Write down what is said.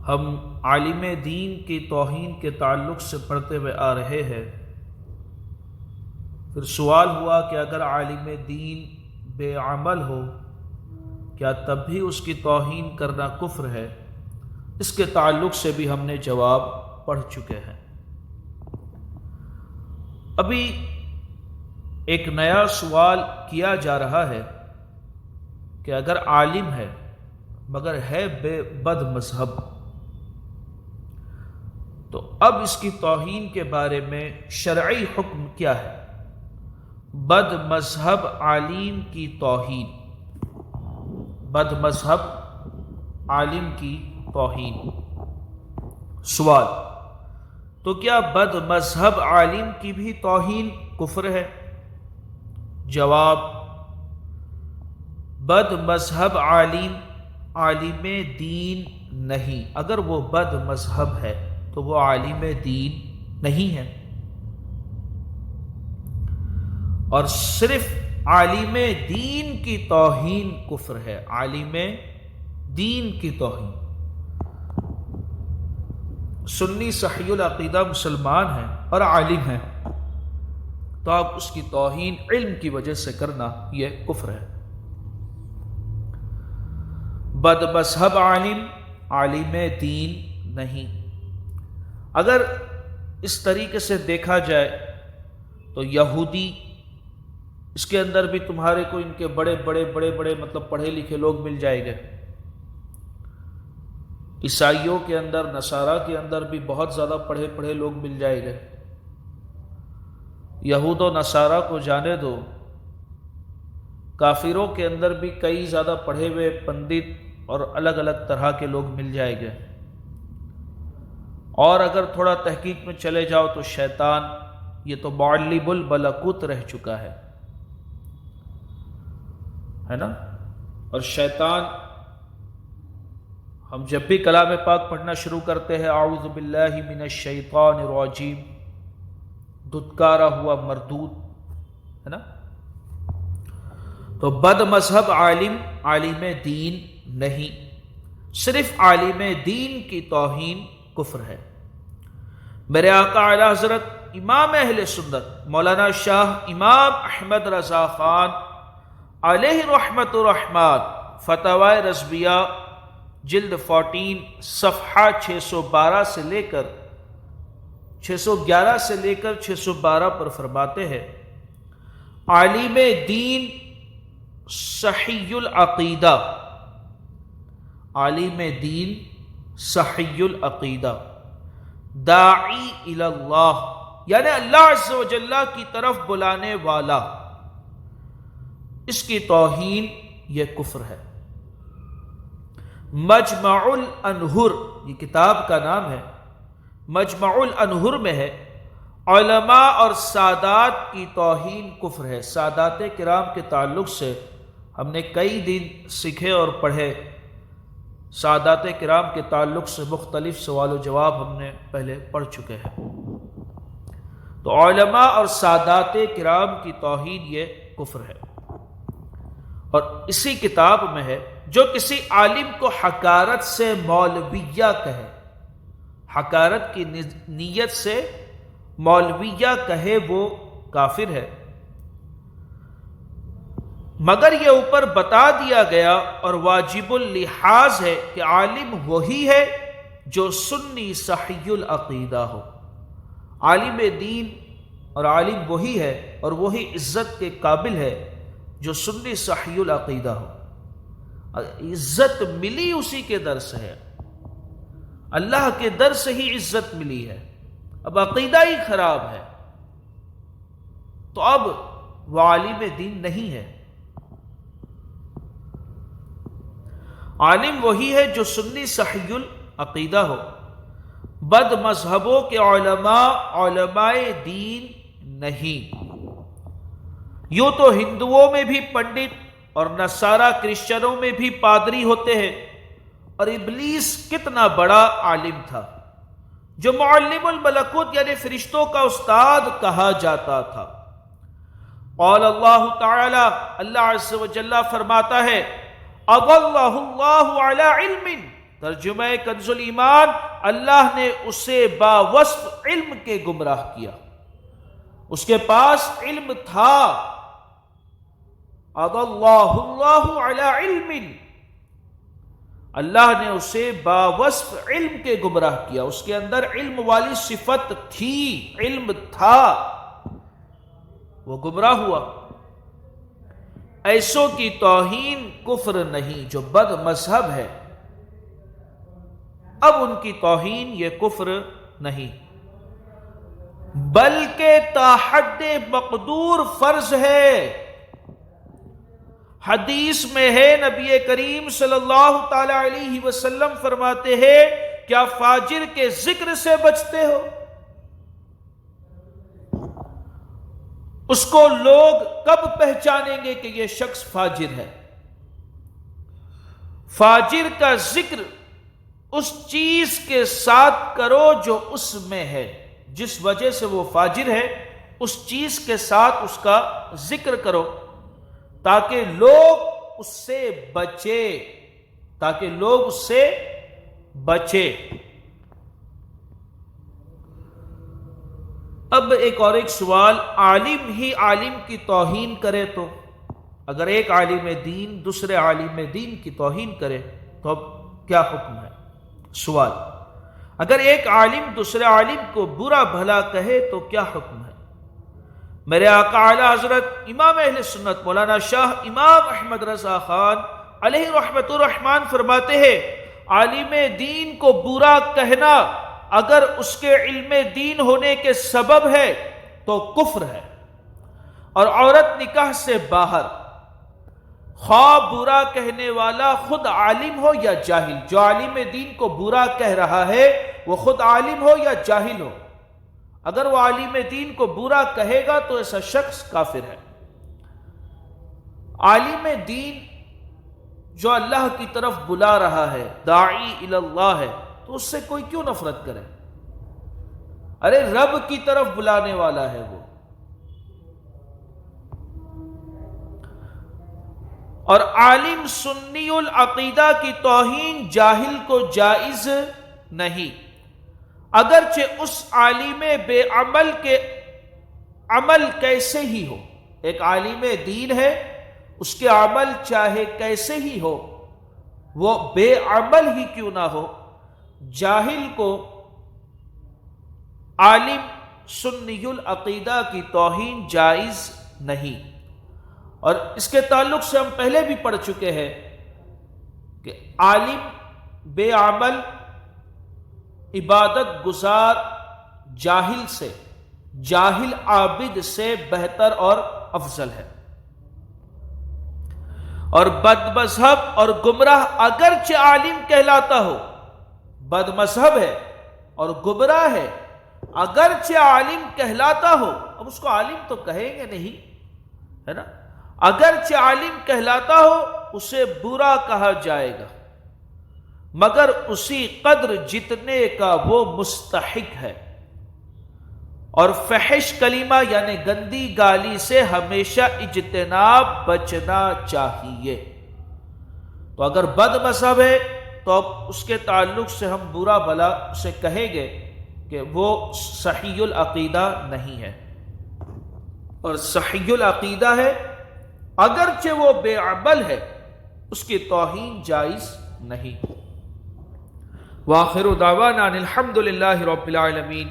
ہم عالم دین کی توہین کے تعلق سے پڑھتے ہوئے آ رہے ہیں۔ پھر سوال ہوا کہ اگر عالم دین بے عمل ہو کیا تب بھی اس کی توہین کرنا کفر ہے؟ اس کے تعلق سے بھی ہم نے جواب پڑھ چکے ہیں۔ ابھی ایک نیا سوال کیا جا رہا ہے کہ اگر عالم ہے مگر ہے بد مذہب، تو اب اس کی توہین کے بارے میں شرعی حکم کیا ہے؟ بد مذہب عالم کی توہین، بد مذہب عالم کی توہین۔ سوال: تو کیا بد مذہب عالم کی بھی توہین کفر ہے؟ جواب: بد مذہب عالم دین نہیں۔ اگر وہ بد مذہب ہے تو وہ عالم دین نہیں ہے، اور صرف عالم دین کی توہین کفر ہے۔ عالم دین کی توہین، سنی صحیح العقیدہ مسلمان ہیں اور عالم ہیں، تو اب اس کی توہین علم کی وجہ سے کرنا یہ کفر ہے۔ بد مذہب عالم دین نہیں۔ اگر اس طریقے سے دیکھا جائے تو یہودی، اس کے اندر بھی تمہارے کو ان کے بڑے بڑے مطلب پڑھے لکھے لوگ مل جائیں گے۔ عیسائیوں کے اندر، نصارہ کے اندر بھی بہت زیادہ پڑھے لوگ مل جائیں گے۔ یہود و نصارہ کو جانے دو، کافروں کے اندر بھی کئی زیادہ پڑھے ہوئے پنڈت اور الگ الگ طرح کے لوگ مل جائیں گے۔ اور اگر تھوڑا تحقیق میں چلے جاؤ تو شیطان، یہ تو معلم الملکوت رہ چکا ہے نا۔ اور شیطان، ہم جب بھی کلام پاک پڑھنا شروع کرتے ہیں اعوذ باللہ من الشیطان الرجیم، دھتکارا ہوا مردود، ہے نا۔ تو بد مذہب عالم دین نہیں، صرف عالم دین کی توہین کفر ہے۔ میرے آقا اعلی حضرت امام اہل سنت مولانا شاہ امام احمد رضا خان علیہ رحمت الرحمن، فتاوی رضویہ جلد 14 صفحہ 611 سے لے کر 612 پر فرماتے ہیں: عالم دین صحیح العقیدہ، عالم دین صحیح العقیدہ، داعی الی اللہ، یعنی اللہ عز و جل کی طرف بلانے والا، اس کی توہین یہ کفر ہے۔ مجمع الانہر، یہ کتاب کا نام ہے، مجمع الانہر میں ہے، علماء اور سادات کی توہین کفر ہے۔ سادات کرام کے تعلق سے ہم نے کئی دن سیکھے اور پڑھے۔ سادات کرام کے تعلق سے مختلف سوال و جواب ہم نے پہلے پڑھ چکے ہیں۔ تو علماء اور سادات کرام کی توہین یہ کفر ہے۔ اور اسی کتاب میں ہے: جو کسی عالم کو حقارت سے مولویہ کہے، حقارت کی نیت سے مولویہ کہے، وہ کافر ہے۔ مگر یہ اوپر بتا دیا گیا اور واجب اللحاظ ہے کہ عالم وہی ہے جو سنی صحیح العقیدہ ہو۔ عالم دین اور عالم وہی ہے اور وہی عزت کے قابل ہے جو سنی صحیح العقیدہ ہو۔ عزت ملی اسی کے در سے ہے، اللہ کے در سے ہی عزت ملی ہے۔ اب عقیدہ ہی خراب ہے تو اب وہ عالم دین نہیں ہے۔ عالم وہی ہے جو سنی صحیح العقیدہ ہو۔ بد مذہبوں کے علماء دین نہیں۔ یوں تو ہندوؤں میں بھی پنڈت اور نصارہ کرسچنوں میں بھی پادری ہوتے ہیں، اور ابلیس کتنا بڑا عالم تھا جو معلم الملکوت یعنی فرشتوں کا استاد کہا جاتا تھا۔ قال اللہ تعالی، اللہ عز و جل فرماتا ہے: اضلہ اللہ علی علم، ترجمہ کنز الایمان، اللہ نے اسے باوصف علم کے گمراہ کیا۔ اس کے پاس علم تھا، اضلہ اللہ علی علم، اللہ نے اسے باوصف علم کے گمراہ کیا۔ اس کے اندر علم والی صفت تھی، علم تھا، وہ گمراہ ہوا۔ ایسوں کی توہین کفر نہیں، جو بد مذہب ہے، اب ان کی توہین یہ کفر نہیں، بلکہ تا حد مقدور فرض ہے۔ حدیث میں ہے، نبی کریم صلی اللہ تعالی علیہ وسلم فرماتے ہیں، کیا فاجر کے ذکر سے بچتے ہو؟ اس کو لوگ کب پہچانیں گے کہ یہ شخص فاجر ہے؟ فاجر کا ذکر اس چیز کے ساتھ کرو جو اس میں ہے، جس وجہ سے وہ فاجر ہے، اس چیز کے ساتھ اس کا ذکر کرو تاکہ لوگ اس سے بچے، تاکہ لوگ اس سے بچے۔ اب ایک اور ایک سوال، عالم ہی عالم کی توہین کرے تو، اگر ایک عالم دین دوسرے عالم دین کی توہین کرے تو اب کیا حکم ہے؟ سوال، اگر ایک عالم دوسرے عالم کو برا بھلا کہے تو کیا حکم ہے؟ میرے آقا اعلی حضرت امام اہل سنت مولانا شاہ امام احمد رضا خان علیہ رحمت الرحمن فرماتے ہیں، عالم دین کو برا کہنا اگر اس کے علم دین ہونے کے سبب ہے تو کفر ہے، اور عورت نکاح سے باہر، خواہ برا کہنے والا خود عالم ہو یا جاہل، جو عالم دین کو برا کہہ رہا ہے وہ خود عالم ہو یا جاہل ہو، اگر وہ عالم دین کو برا کہے گا تو ایسا شخص کافر ہے۔ عالم دین جو اللہ کی طرف بلا رہا ہے، داعی الی اللہ ہے، تو اس سے کوئی کیوں نفرت کرے؟ ارے رب کی طرف بلانے والا ہے وہ۔ اور عالم سنی العقیدہ کی توہین جاہل کو جائز نہیں، اگرچہ اس عالم بے عمل کے عمل کیسے ہی ہو۔ ایک عالم دین ہے، اس کے عمل چاہے کیسے ہی ہو، وہ بے عمل ہی کیوں نہ ہو، جاہل کو عالم سنی العقیدہ کی توہین جائز نہیں۔ اور اس کے تعلق سے ہم پہلے بھی پڑھ چکے ہیں کہ عالم بے عمل عبادت گزار جاہل سے، جاہل عابد سے بہتر اور افضل ہے۔ اور بد مذہب اور گمراہ اگرچہ عالم کہلاتا ہو، بد مذہب ہے اور گمراہ ہے، اگرچہ عالم کہلاتا ہو، اب اس کو عالم تو کہیں گے نہیں، ہے نا، اگرچہ عالم کہلاتا ہو اسے برا کہا جائے گا، مگر اسی قدر جتنے کا وہ مستحق ہے۔ اور فحش کلمہ یعنی گندی گالی سے ہمیشہ اجتناب بچنا چاہیے۔ تو اگر بد مذہب ہے تو اب اس کے تعلق سے ہم برا بھلا اسے کہیں گے کہ وہ صحیح العقیدہ نہیں ہے، اور صحیح العقیدہ ہے اگرچہ وہ بے عمل ہے، اس کی توہین جائز نہیں۔ وآخر دعوانا الحمد للہ رب العالمین۔